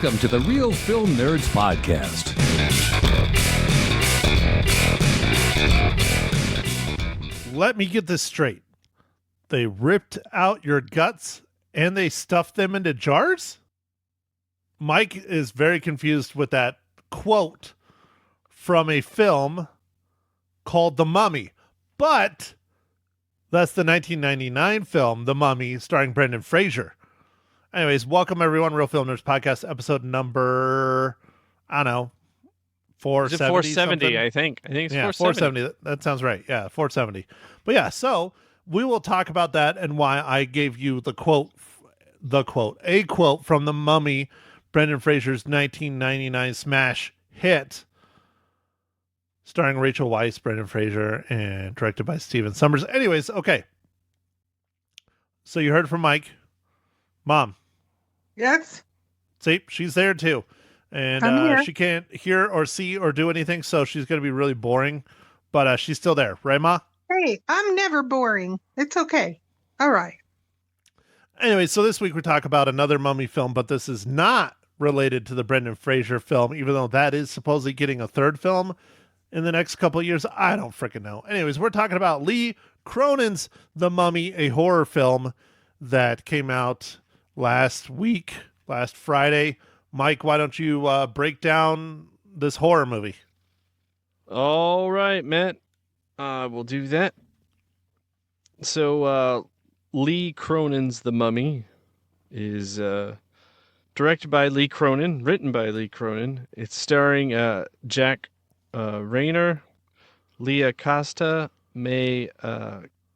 Welcome to the Real Film Nerds Podcast. Let me get this straight. They ripped out your guts and they stuffed them into jars? Mike is very confused with that quote from a film called The Mummy. But that's the 1999 film, The Mummy, starring Brendan Fraser. Anyways, welcome everyone, Real Film Nerds Podcast, episode number, I don't know, 470. 470, something? I think. I think it's Yeah, 470. That sounds right. Yeah, 470. But yeah, so we will talk about that and why I gave you a quote from The Mummy, Brendan Fraser's 1999 smash hit, starring Rachel Weisz, Brendan Fraser, and directed by Steven Sommers. Anyways, okay. So you heard from Mike. Mom. Yes. See, she's there too. And she can't hear or see or do anything, so she's going to be really boring. But she's still there. Right, Ma? Hey, I'm never boring. It's okay. All right. Anyway, so this week we talk about another Mummy film, but this is not related to the Brendan Fraser film, even though that is supposedly getting a third film in the next couple of years. I don't freaking know. Anyways, we're talking about Lee Cronin's The Mummy, a horror film that came out last Friday. Mike, why don't you break down this horror movie? All right, Matt. We'll do that. So, Lee Cronin's The Mummy is directed by Lee Cronin, written by Lee Cronin. It's starring Jack Reynor, Laia Costa,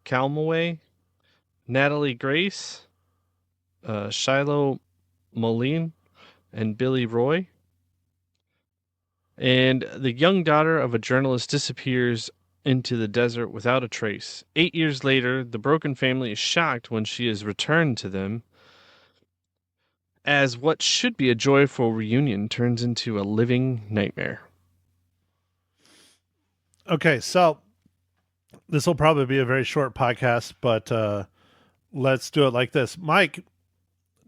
Calamawy, Natalie Grace, Shiloh Moline, and Billy Roy. And the young daughter of a journalist disappears into the desert without a trace. 8 years later, the broken family is shocked when she is returned to them, as what should be a joyful reunion turns into a living nightmare. Okay, so this will probably be a very short podcast, but let's do it like this. Mike,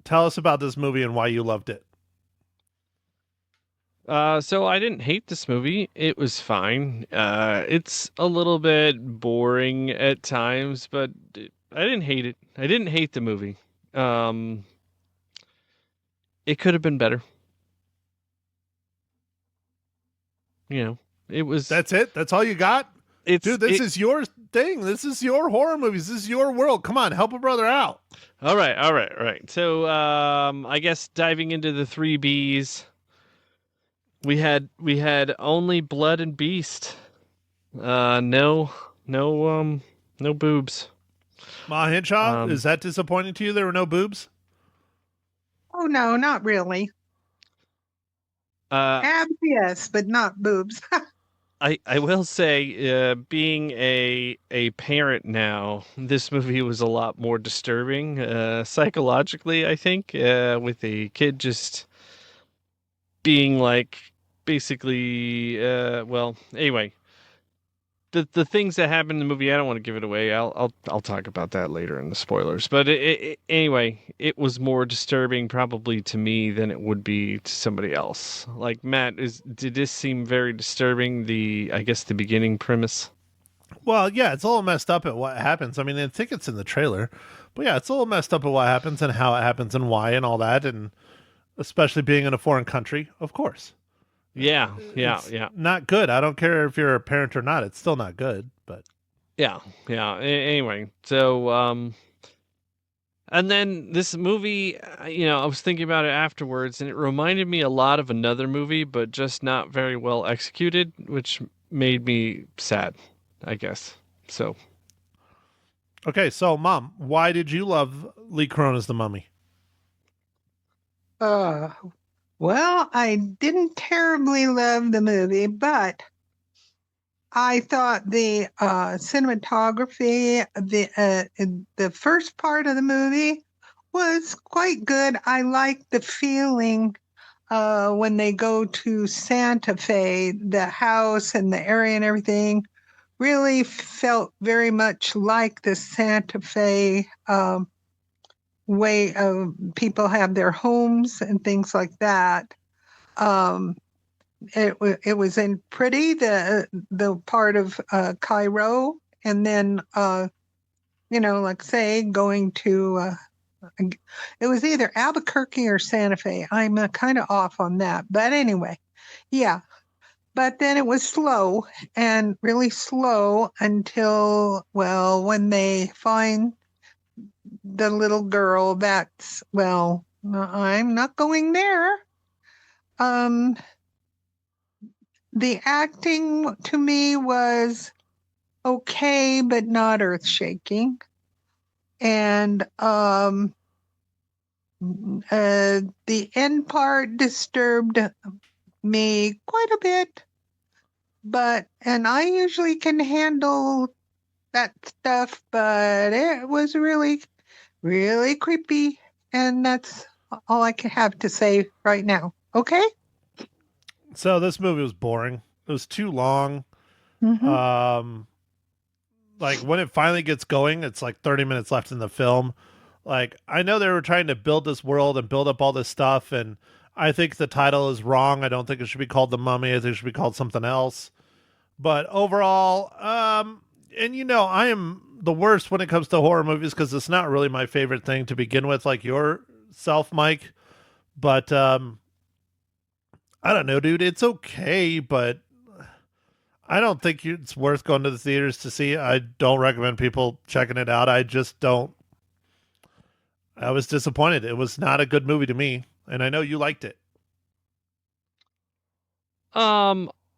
tell us about this movie and why you loved it. So I didn't hate this movie. It was fine. It's a little bit boring at times, but I didn't hate it. I didn't hate the movie. It could have been better. You know, it was... That's it? That's all you got? Dude, this is your thing. This is your horror movies. This is your world. Come on, help a brother out. All right. So, I guess diving into the 3 Bs... We had only blood and beast. No boobs. Ma Hinshaw, is that disappointing to you? There were no boobs? Oh, no, not really. Abs, yes, but not boobs. I will say, being a parent now, this movie was a lot more disturbing psychologically, I think, with a kid just being like, basically, anyway, the things that happen in the movie, I don't want to give it away. I'll talk about that later in the spoilers. But anyway, it was more disturbing probably to me than it would be to somebody else. Like, Matt, did this seem very disturbing? I guess the beginning premise. Well, yeah, it's a little messed up at what happens. I mean, I think it's in the trailer, but yeah, it's a little messed up at what happens and how it happens and why and all that, and especially being in a foreign country, of course. Yeah. Not good. I don't care if you're a parent or not. It's still not good, but yeah. Anyway, so and then this movie, I was thinking about it afterwards, and it reminded me a lot of another movie, but just not very well executed, which made me sad, I guess. So, okay, so Mom, why did you love Lee Cronin's The Mummy? Well, I didn't terribly love the movie, but I thought the cinematography, the first part of the movie was quite good. I liked the feeling when they go to Santa Fe, the house and the area and everything really felt very much like the Santa Fe way people have their homes and things like that. It was in pretty the part of Cairo, and then like say going to it was either Albuquerque or Santa Fe. I'm kind of off on that, but anyway, yeah. But then it was slow and really slow until, well, when they find the little girl, that's, well, I'm not going there. The acting to me was okay, but not earth-shaking. And the end part disturbed me quite a bit. And I usually can handle that stuff, but it was really, really creepy. And that's all I can have to say right now. Okay? So this movie was boring. It was too long. Mm-hmm. Like when it finally gets going, it's like 30 minutes left in the film. Like I know they were trying to build this world and build up all this stuff, and I think the title is wrong. I don't think it should be called The Mummy. I think it should be called something else. But overall, and I am the worst when it comes to horror movies because it's not really my favorite thing to begin with, like yourself, Mike. But I don't know, dude. It's okay, but I don't think it's worth going to the theaters to see. I don't recommend people checking it out. I just don't. I was disappointed. It was not a good movie to me, and I know you liked it.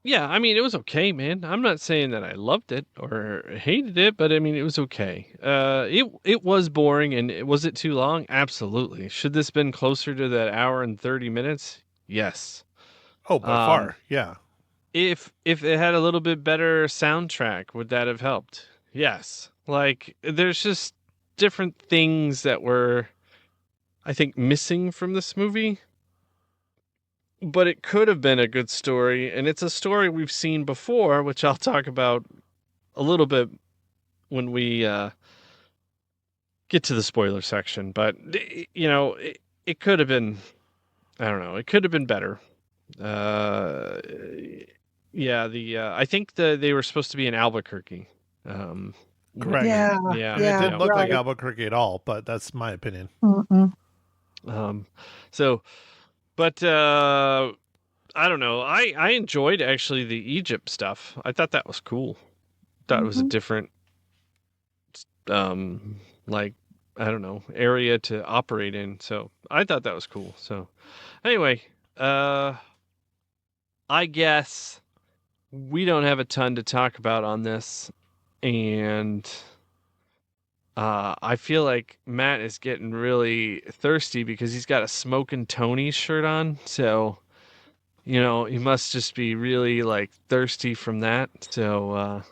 Yeah, I mean, it was okay, man. I'm not saying that I loved it or hated it, but I mean, it was okay. It was boring, and was it too long? Absolutely. Should this been closer to that hour and 30 minutes? Yes. Oh, by far, yeah. If it had a little bit better soundtrack, would that have helped? Yes. Like, there's just different things that were, I think, missing from this movie. But it could have been a good story, and it's a story we've seen before, which I'll talk about a little bit when we get to the spoiler section. But it could have been, I don't know, it could have been better. Yeah, I think they were supposed to be in Albuquerque. Correct. Yeah. It didn't look like right. Albuquerque at all, but that's my opinion. Mm-mm. But I don't know. I enjoyed actually the Egypt stuff. I thought that was cool. Thought it was a different, like, I don't know, area to operate in. So I thought that was cool. So anyway, I guess we don't have a ton to talk about on this, and I feel like Matt is getting really thirsty because he's got a Smokin' Tony shirt on. So, he must just be really like thirsty from that. So,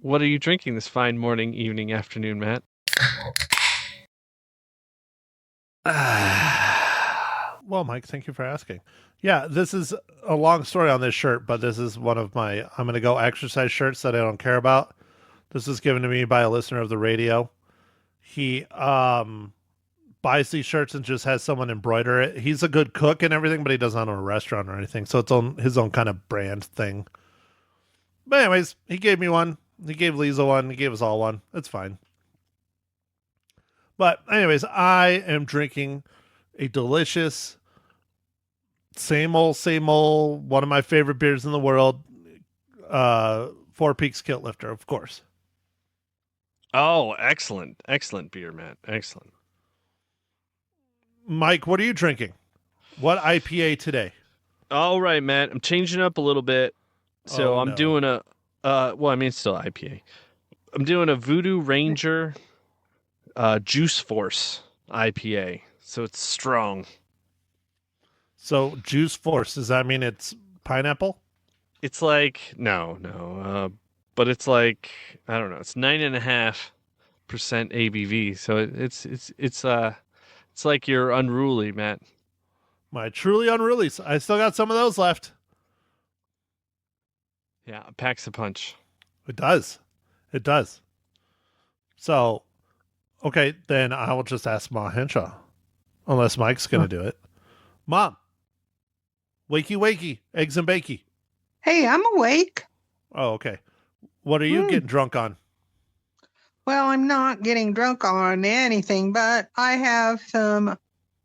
what are you drinking this fine morning, evening, afternoon, Matt? Well, Mike, thank you for asking. Yeah, this is a long story on this shirt, but this is one of my I'm going to go exercise shirts that I don't care about. This was given to me by a listener of the radio. He buys these shirts and just has someone embroider it. He's a good cook and everything, but he doesn't own a restaurant or anything, so it's on his own kind of brand thing. But anyways, he gave me one. He gave Lisa one. He gave us all one. It's fine. But anyways, I am drinking a delicious, same old, one of my favorite beers in the world, Four Peaks Kilt Lifter, of course. Oh, excellent beer, Matt. Excellent. Mike, what are you drinking? What IPA today? All right, Matt. I'm changing up a little bit. So I'm doing a it's still IPA. I'm doing a Voodoo Ranger Juice Force IPA. So it's strong. So Juice Force, does that mean it's pineapple? It's like no. But it's like, I don't know, it's 9.5% ABV. So it's like you're unruly, Matt. My truly unruly. I still got some of those left. Yeah, it packs a punch. It does. So Okay, then I will just ask Ma Henshaw. Unless Mike's going to do it. Mom. Wakey, wakey. Eggs and bakey. Hey, I'm awake. Oh, okay. What are you getting drunk on? Well, I'm not getting drunk on anything, but I have some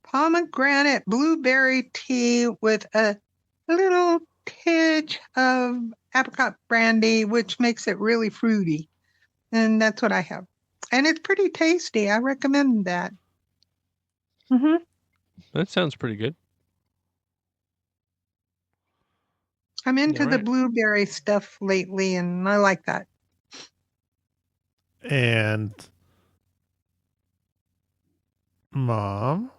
pomegranate blueberry tea with a little tinge of apricot brandy, which makes it really fruity. And that's what I have. And it's pretty tasty. I recommend that. Mm-hmm. That sounds pretty good. I'm into All the right. blueberry stuff lately, and I like that. And Mom?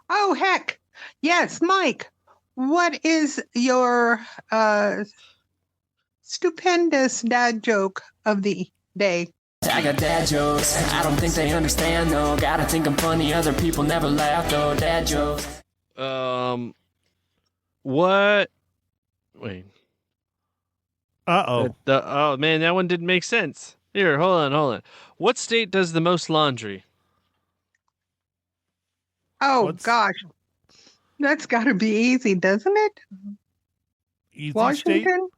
Oh, heck. Yes, Mike. What is your stupendous dad joke of the day? I got dad jokes, I don't think they understand though. Gotta think I'm funny, other people never laugh though. Dad jokes. What? Wait. Uh-oh. Oh man, that one didn't make sense. Here, hold on. What state does the most laundry? Oh, What's- gosh. That's got to be easy, doesn't it? Easy State? Washington?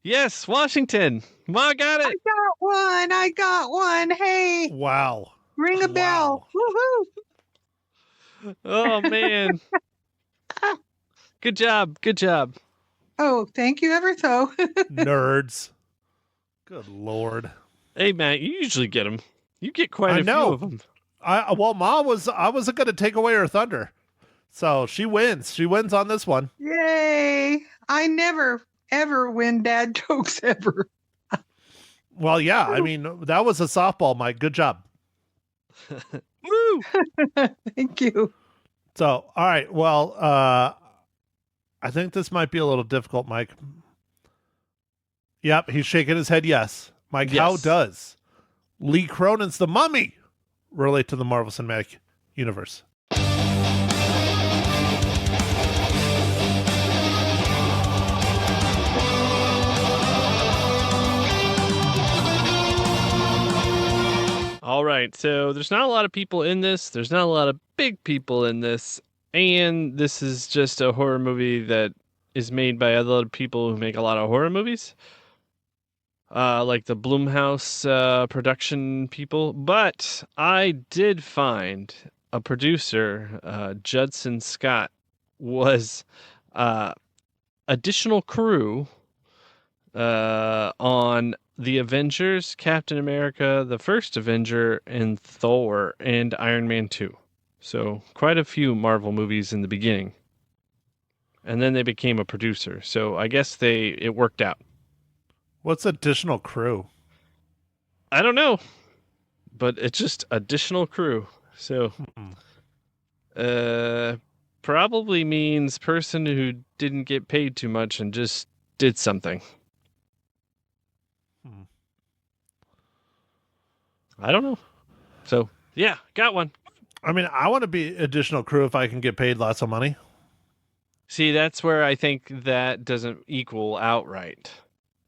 Yes, Washington. Ma got it. I got one. Hey, Wow. ring a bell. Woohoo. Oh man. Good job. Oh, thank you ever so. Nerds. Good Lord. Hey Matt, you usually get them. You get quite I a know. few of them. I wasn't going to take away her thunder. So she wins. She wins on this one. Yay. I never, ever win dad jokes ever. Well, yeah. I mean, that was a softball, Mike. Good job. Woo! Thank you. So, all right. Well, I think this might be a little difficult, Mike. Yep, he's shaking his head yes. Mike, how Yes. does Lee Cronin's The Mummy relate to the Marvel Cinematic Universe? All right, so there's not a lot of people in this. There's not a lot of big people in this. And this is just a horror movie that is made by other people who make a lot of horror movies. Like the Blumhouse production people. But I did find a producer, Judson Scott, was additional crew on The Avengers, Captain America, the First Avenger, and Thor, and Iron Man 2. So quite a few Marvel movies in the beginning. And then they became a producer. So I guess it worked out. What's additional crew? I don't know, but it's just additional crew. So probably means person who didn't get paid too much and just did something. I don't know. So, yeah, got one. I mean, I want to be additional crew if I can get paid lots of money. See, that's where I think that doesn't equal outright.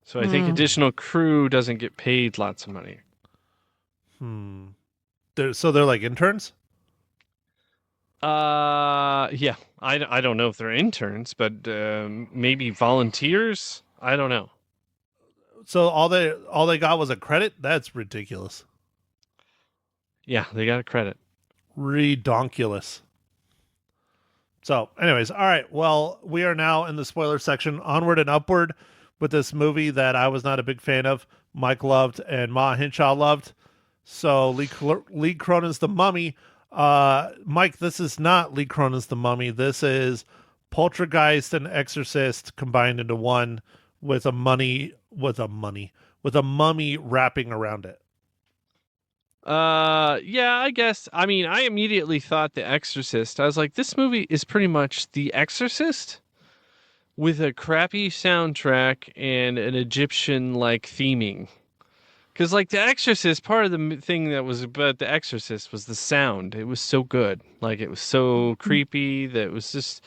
So I think additional crew doesn't get paid lots of money. So they're like interns? Yeah. I don't know if they're interns, but maybe volunteers? I don't know. So all they got was a credit? That's ridiculous. Yeah, they got a credit. Redonkulous. So, anyways, all right. Well, we are now in the spoiler section, onward and upward with this movie that I was not a big fan of. Mike loved and Ma Hinshaw loved. So, Lee Cronin's The Mummy. Mike, this is not Lee Cronin's The Mummy. This is Poltergeist and Exorcist combined into one with a mummy wrapping around it. Yeah, I guess. I mean, I immediately thought The Exorcist. I was like, this movie is pretty much The Exorcist with a crappy soundtrack and an Egyptian-like theming. Because, like, The Exorcist, part of the thing that was about The Exorcist was the sound. It was so good. Like, it was so creepy that it was just...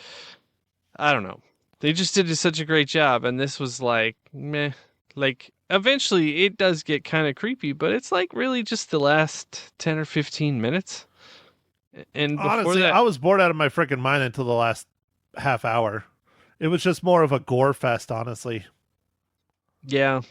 I don't know. They just did such a great job, and this was like, meh. Like, eventually it does get kind of creepy, but it's like really just the last 10 or 15 minutes. And before Honestly, that, I was bored out of my freaking mind until the last half hour. It was just more of a gore fest, honestly. yeah.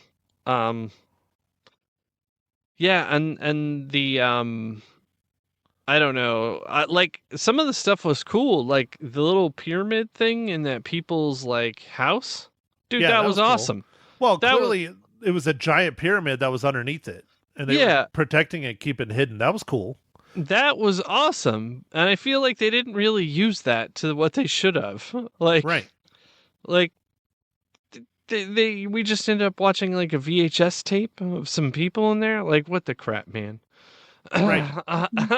Yeah, and the I don't know. Like some of the stuff was cool, like the little pyramid thing in that people's like house. Dude, Yeah, that that was was cool. awesome. Well, That was- clearly it was a giant pyramid that was underneath it, and they Yeah. were protecting it, keeping it hidden. That was cool. That was awesome. And I feel like they didn't really use that to what they should have. Like Right. like we just ended up watching like a VHS tape of some people in there. Like what the crap, man. Right.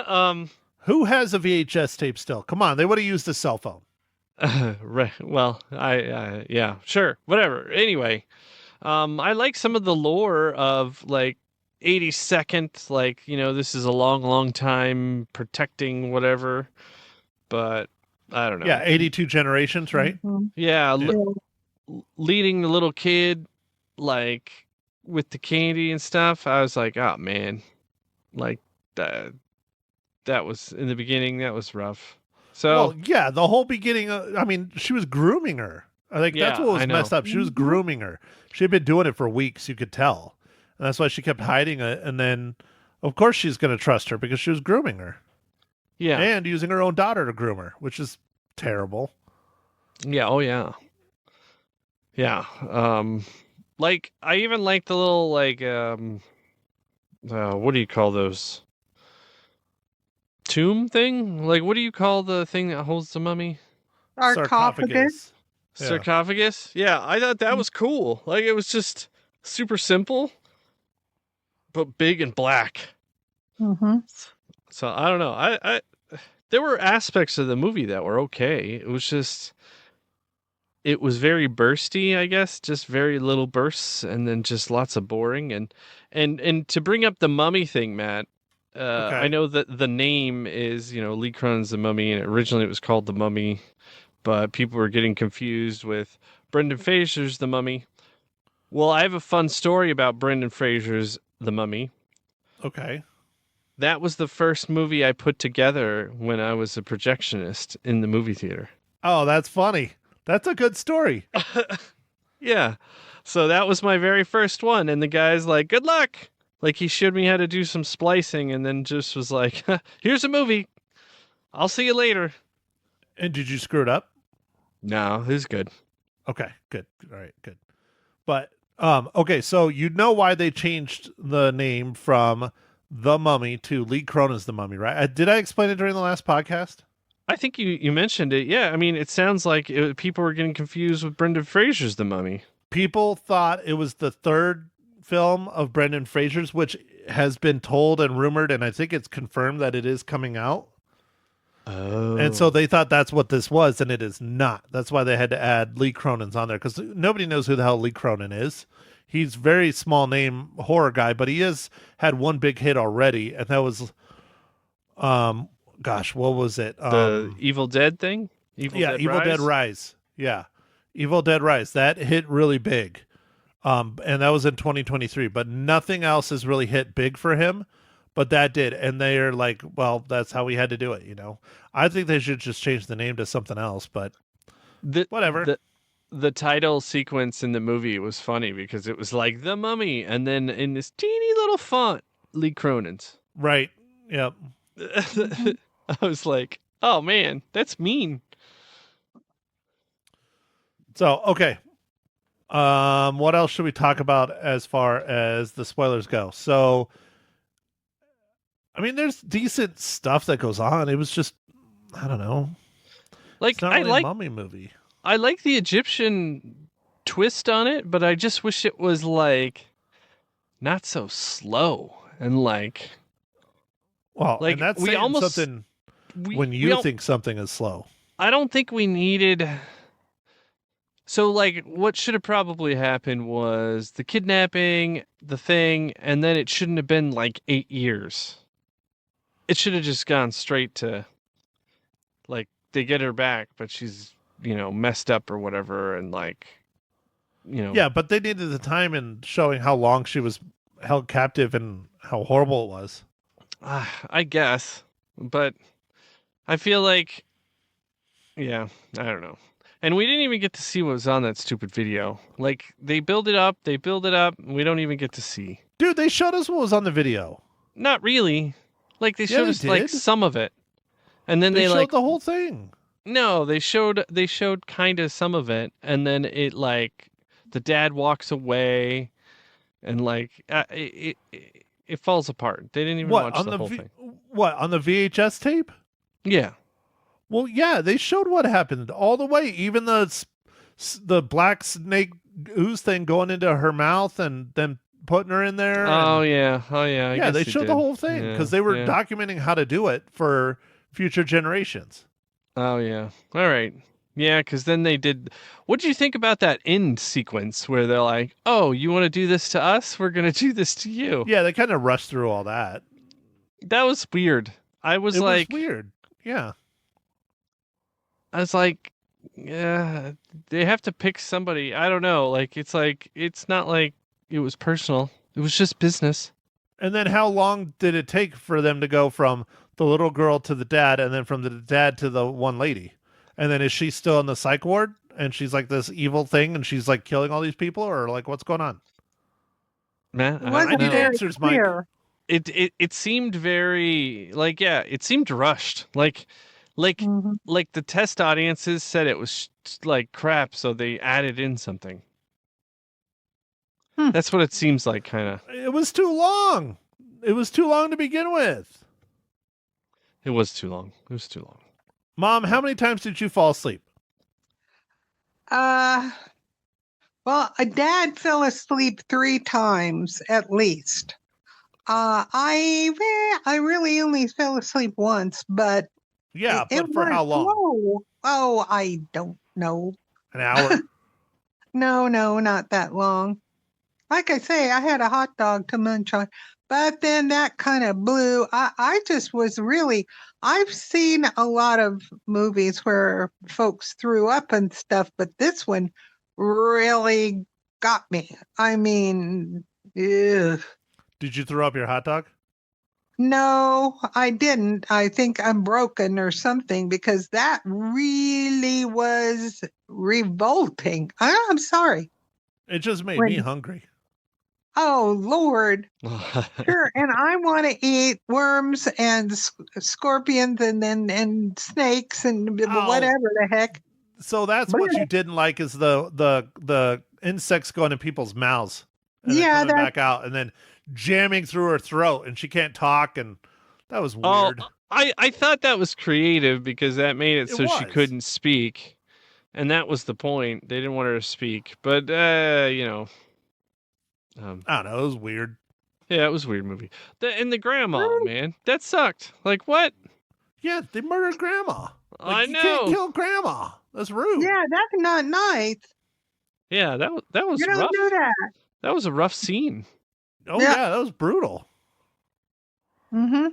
um Who has a VHS tape still? Come on, they would have used a cell phone. right. Well, yeah, sure. Whatever. Anyway, I like some of the lore of like 82nd, like, this is a long, long time protecting whatever, but I don't know. Yeah, 82 generations, right? Mhm. Yeah, Yeah. leading the little kid, like, with the candy and stuff, I was like, oh, man. Like, that was, in the beginning, that was rough. So, Well, yeah, the whole beginning, I mean, she was grooming her. I think that's Yeah, what was I know. messed up. She was grooming her. She had been doing it for weeks, you could tell. And that's why she kept hiding it. And then, of course, she's going to trust her because she was grooming her yeah. and using her own daughter to groom her, which is terrible. Yeah, oh yeah. Yeah. Like I even like the little like what do you call those? Tomb thing? Like what do you call the thing that holds the mummy? Sarcophagus. Yeah. Sarcophagus? Yeah, I thought that was cool. Like it was just super simple but big and black. Mm-hmm. So I don't know. I there were aspects of the movie that were okay. It was just it was very bursty, I guess, just very little bursts and then just lots of boring and to bring up the mummy thing, Matt, Okay. I know that the name is, Lee Cronin's The Mummy, and originally it was called The Mummy, but people were getting confused with Brendan Fraser's The Mummy. Well, I have a fun story about Brendan Fraser's The Mummy. Okay. That was the first movie I put together when I was a projectionist in the movie theater. Oh, that's funny. That's a good story. Yeah. So that was my very first one. And the guy's like, good luck. Like he showed me how to do some splicing and then just was like, here's a movie. I'll see you later. And did you screw it up? No, this is good. Okay, good. All right, good. But okay, so you know why they changed the name from The Mummy to Lee Cronin's The Mummy, right? Did I explain it during the last podcast? I think you mentioned it. Yeah. I mean, it sounds like people were getting confused with Brendan Fraser's The Mummy. People thought it was the third film of Brendan Fraser's, which has been told and rumored, and I think it's confirmed that it is coming out. Oh. And so they thought that's what this was, and it is not. That's why they had to add Lee Cronin's on there, because nobody knows who the hell Lee Cronin is. He's very small name horror guy, but he has had one big hit already, and that was, gosh, what was it? The Evil Dead thing? Evil Dead Rise. Yeah, Evil Dead Rise. That hit really big, and that was in 2023. But nothing else has really hit big for him. But that did, and they're like, well, that's how we had to do it, I think they should just change the name to something else, but whatever. The title sequence in the movie was funny because it was like The Mummy, and then in this teeny little font, Lee Cronin's. Right. Yep. I was like, oh man, that's mean. So, okay. What else should we talk about as far as the spoilers go? So, I mean, there's decent stuff that goes on. It was just, I don't know. Like, It's not really a mummy movie. I like the Egyptian twist on it, but I just wish it was like not so slow and like. Well, Like, and that's we saying almost- something We, when we you don't- think something is slow. I don't think we needed. So, like, what should have probably happened was the kidnapping, the thing, and then it shouldn't have been like 8 years. It should have just gone straight to, like, they get her back, but she's, messed up or whatever, and like. Yeah, but they needed the time in showing how long she was held captive and how horrible it was. I guess, but I feel like, yeah, I don't know. And we didn't even get to see what was on that stupid video. Like, they build it up, and we don't even get to see. Dude, they showed us what was on the video. Not really. Like, they showed they us like did. some of it, and then They they showed like the whole thing. no, they showed kind of some of it, and then it like the dad walks away, and like it falls apart. They didn't even What watch on the the whole thing. what on the VHS tape? Yeah. Well, yeah, they showed what happened all the way. Even the black snake ooze thing going into her mouth and then putting her in there. Oh yeah. I Yeah, guess they showed the did. whole thing because they were documenting how to do it for future generations. Oh yeah. All right. Yeah, because then they did. What did you think about that end sequence where they're like, "Oh, you want to do this to us? We're gonna do this to you." Yeah, they kind of rushed through all that. That was weird. I was It like, was weird. Yeah. I was like, yeah, they have to pick somebody. I don't know. Like, it's not like it was personal. It was just business. And then how long did it take for them to go from the little girl to the dad and then from the dad to the one lady? And then is she still in the psych ward and she's like this evil thing and she's like killing all these people or like what's going on? Man, It wasn't I need very answers, Mike. clear. it seemed very like, yeah, it seemed rushed. Like Mhm. like the test audiences said it was like crap, so they added in something. Hmm. That's what it seems like, kind of. It was too long. It was too long to begin with. It was too long. It was too long. Mom, how many times did you fall asleep? Well, a dad fell asleep 3 times at least. I really only fell asleep once, but Yeah, it but for how long? slow. Oh, I don't know. An hour? No, not that long. Like I say, I had a hot dog to munch on, but then that kind of blew. I just was really, I've seen a lot of movies where folks threw up and stuff, but this one really got me. I mean, ugh. Did you throw up your hot dog? No, I didn't. I think I'm broken or something because that really was revolting. I'm sorry. It just made me hungry. Oh, Lord. Sure. And I want to eat worms and scorpions and snakes and whatever the heck. So that's what you didn't like is the insects going in people's mouths. And then coming back out and then jamming through her throat and she can't talk and that was weird. Oh, I thought that was creative because that made it so she couldn't speak. And that was the point. They didn't want her to speak. But, you know. I don't know. It was weird. Yeah, it was a weird movie. And the grandma, man. That sucked. Like, what? Yeah, they murdered grandma. I You know. can't kill grandma. That's rude. Yeah, that's not nice. Yeah, that was You don't rough. do that. That was a rough scene. Oh, yeah, that was brutal. Mm-hmm.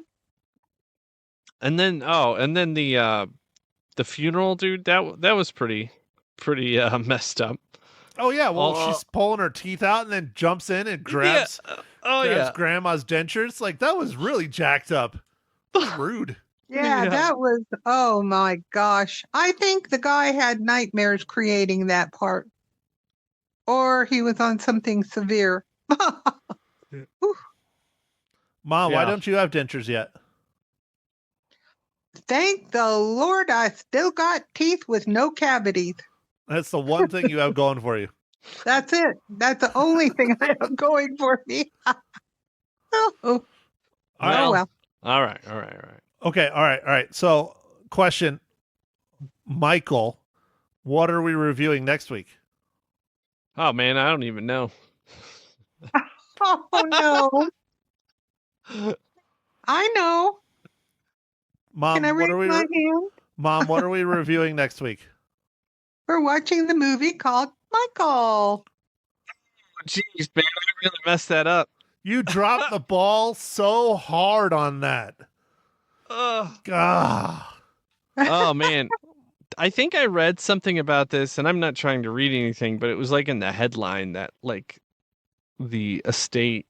And then the funeral, dude, that was pretty messed up. Oh, yeah. Well, she's pulling her teeth out and then jumps in and grabs grandma's dentures. Like, that was really jacked up. That was rude. Yeah, that was, oh my gosh. I think the guy had nightmares creating that part. Or he was on something severe. Mom, why don't you have dentures yet? Thank the Lord I still got teeth with no cavities. That's the one thing you have going for you. That's it. That's the only thing I have going for me. Oh well. All right. Okay, all right. So, question, Michael, what are we reviewing next week? Oh man, I don't even know. Oh no. I know. Mom, Can I raise my hand? Mom, what are we reviewing next week? We're watching the movie called Michael. Jeez, man, I really messed that up. You dropped the ball so hard on that. Oh God. man. I think I read something about this, and I'm not trying to read anything, but it was like in the headline that like the estate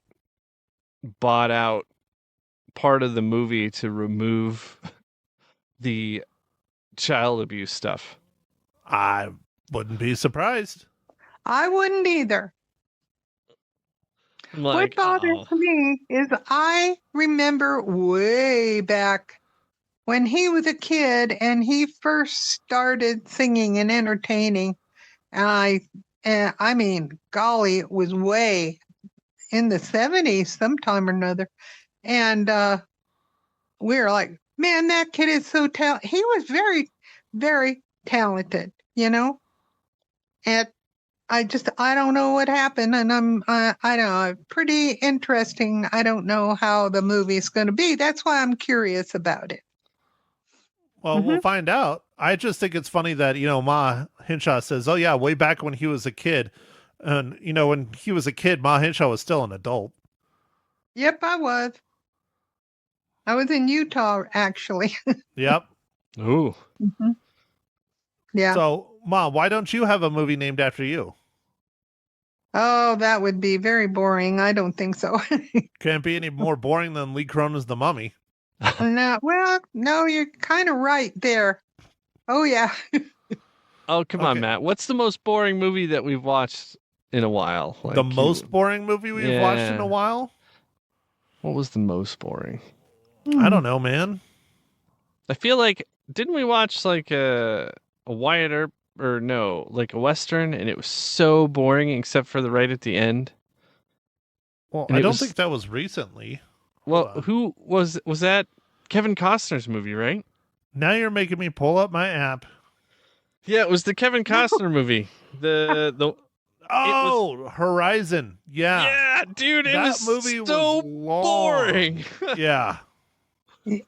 bought out part of the movie to remove the child abuse stuff. I wouldn't be surprised. I wouldn't either. I'm What like, bothers me is I remember way back when he was a kid and he first started singing and entertaining. And I mean, golly, it was way in the 70s sometime or another. And we were like, man, that kid is so talented. He was very, very talented, you know? And I don't know what happened. And I don't know, pretty interesting. I don't know how the movie's going to be. That's why I'm curious about it. Well, we'll find out. I just think it's funny that, Ma Hinshaw says, oh, yeah, way back when he was a kid. And, when he was a kid, Ma Hinshaw was still an adult. Yep, I was. I was in Utah, actually. Yep. ooh, Yeah. So, Ma, why don't you have a movie named after you? Oh, that would be very boring. I don't think so. Can't be any more boring than Lee Cronin's The Mummy. No, well, no, you're kind of right there. Oh, yeah. oh come on, Okay. Matt. What's the most boring movie that we've watched in a while? The most boring movie we've watched in Yeah. a while? What was the most boring? I don't know, man. I feel like didn't we watch like a Wyatt Earp or no, like a Western, and it was so boring except for the right at the end. Well, And I it don't was- think that was recently. Well, Hold on. who was that? Kevin Costner's movie, right? Now you're making me pull up my app. Yeah, it was the Kevin Costner movie. The Oh, Horizon. Yeah. yeah, dude, it That was movie so was long. boring. Yeah.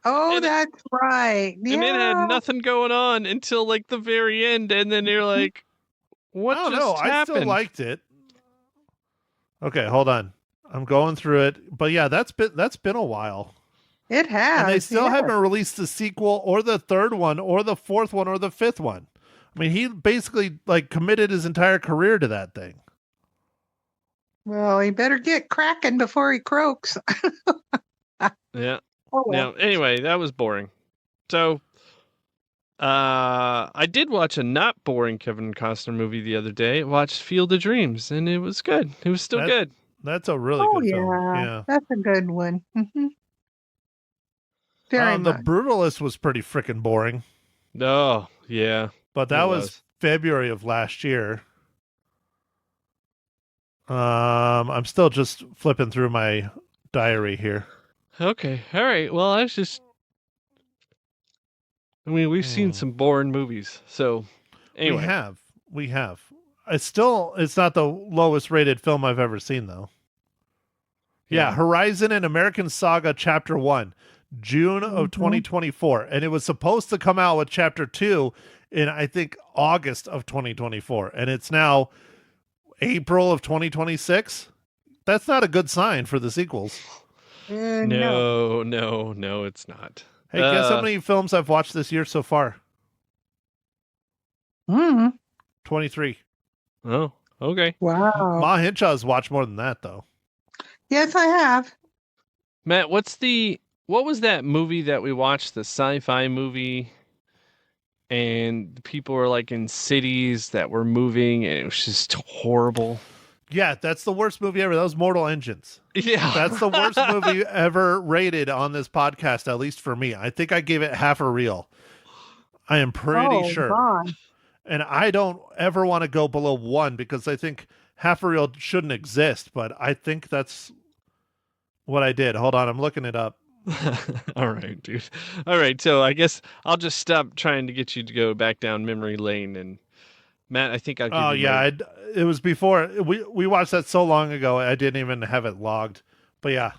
Oh, And- that's right. Yeah. And it had nothing going on until like the very end, and then you're like, "What I don't just know. happened?" I still liked it. Okay, hold on. I'm going through it. But yeah, that's been a while. It has. And they still yeah. haven't released the sequel or the third one or the fourth one or the fifth one. I mean, he basically like committed his entire career to that thing. Well, he better get cracking before he croaks. Yeah. Oh, well. Now, anyway, that was boring. So, I did watch a not boring Kevin Costner movie the other day. I watched Field of Dreams, and it was good. It was still good. That's a really Oh, good yeah. film. Yeah. That's a good one. Very The much. Brutalist was pretty freaking boring, Oh, yeah. but that It was was. February of last year. I'm still just flipping through my diary here. Okay. All right. Well, I mean, we've seen some boring movies. So, anyway. We have. It's not the lowest rated film I've ever seen though. Yeah, Horizon and American Saga Chapter 1, June of 2024. And it was supposed to come out with Chapter 2 in, I think, August of 2024. And it's now April of 2026. That's not a good sign for the sequels. No. No, it's not. Hey, guess how many films I've watched this year so far? Mm. 23. Oh, okay. Wow. Ma Hinshaw's watched more than that, though. Yes, I have. Matt, what was that movie that we watched, the sci-fi movie, and the people were like in cities that were moving, and it was just horrible. Yeah, that's the worst movie ever. That was Mortal Engines. Yeah. That's the worst movie ever rated on this podcast, at least for me. I think I gave it half a reel. I am pretty sure. God. And I don't ever want to go below 1 because I think half a reel shouldn't exist, but I think that's what I did. Hold on, I'm looking it up. All right, dude. All right, so I guess I'll just stop trying to get you to go back down memory lane. And Matt, I think I'll give Oh you yeah, it was before we watched that so long ago. I didn't even have it logged. But yeah,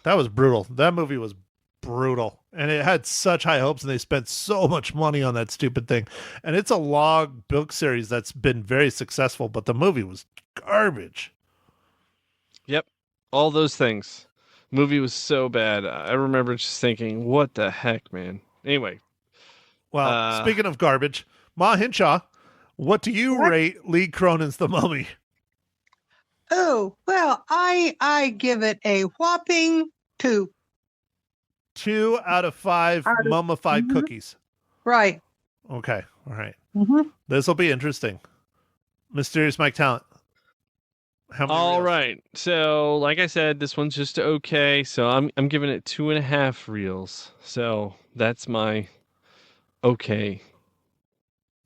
that was brutal. That movie was brutal, and it had such high hopes, and they spent so much money on that stupid thing. And it's a long book series that's been very successful, but the movie was garbage. Yep, all those things. Movie was so bad. I remember just thinking, what the heck, man? Anyway, Well, speaking of garbage, Ma Hinshaw, what do you rate Lee Cronin's The Mummy? Oh, well, I give it a whopping 2. 2 out of 5 mummified cookies. Right. Okay. All right. Mm-hmm. This will be interesting. Mysterious Mike Talent. How many All reels? right. So, like I said, this one's just okay. So I'm giving it 2.5 reels. So that's my okay.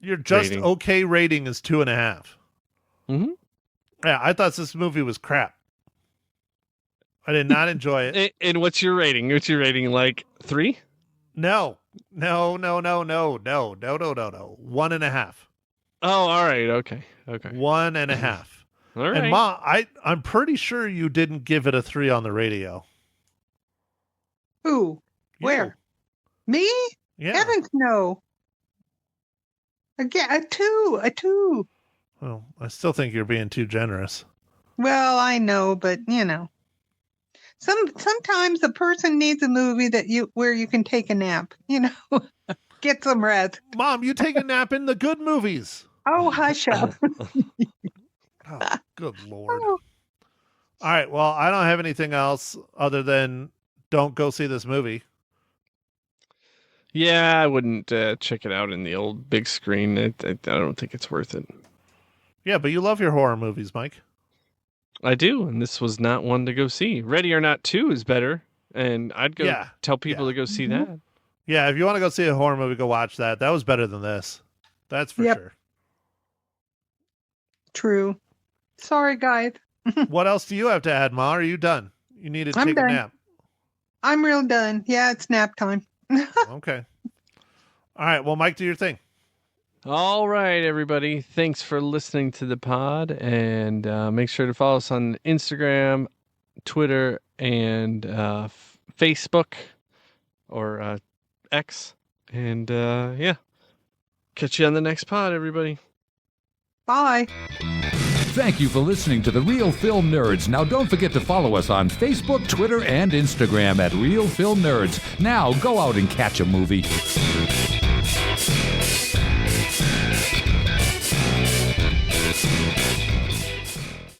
Your just rating. okay rating is 2.5. Mm-hmm. Yeah, I thought this movie was crap. I did not enjoy it. And what's your rating? What's your rating? Like 3? No. 1.5. Oh, all right. Okay. 1.5. All right. And Ma, I'm pretty sure you didn't give it a 3 on the radio. Who? You. Where? Me? Yeah. Heavens, no. Again, a 2. Well, I still think you're being too generous. Well, I know, but sometimes a person needs a movie where you can take a nap. Get some rest. Mom, you take a nap in the good movies. Oh, hush up. Oh, good Lord. All right. Well, I don't have anything else other than don't go see this movie. Yeah, I wouldn't check it out in the old big screen. I don't think it's worth it. Yeah, but you love your horror movies, Mike. I do, and this was not one to go see. Ready or Not 2 is better, and I'd go tell people to go see that. Yeah, if you want to go see a horror movie, go watch that. That was better than this. That's for sure. True. Sorry, guys. What else do you have to add, Ma? Are you done? You need to I'm take done. a nap. I'm real done. Yeah, it's nap time. Okay. All right. Well, Mike, do your thing. All right, everybody. Thanks for listening to the pod, and make sure to follow us on Instagram, Twitter, and Facebook, or X. And catch you on the next pod, everybody. Bye. Thank you for listening to The Real Film Nerds. Now, don't forget to follow us on Facebook, Twitter, and Instagram at Real Film Nerds. Now, go out and catch a movie.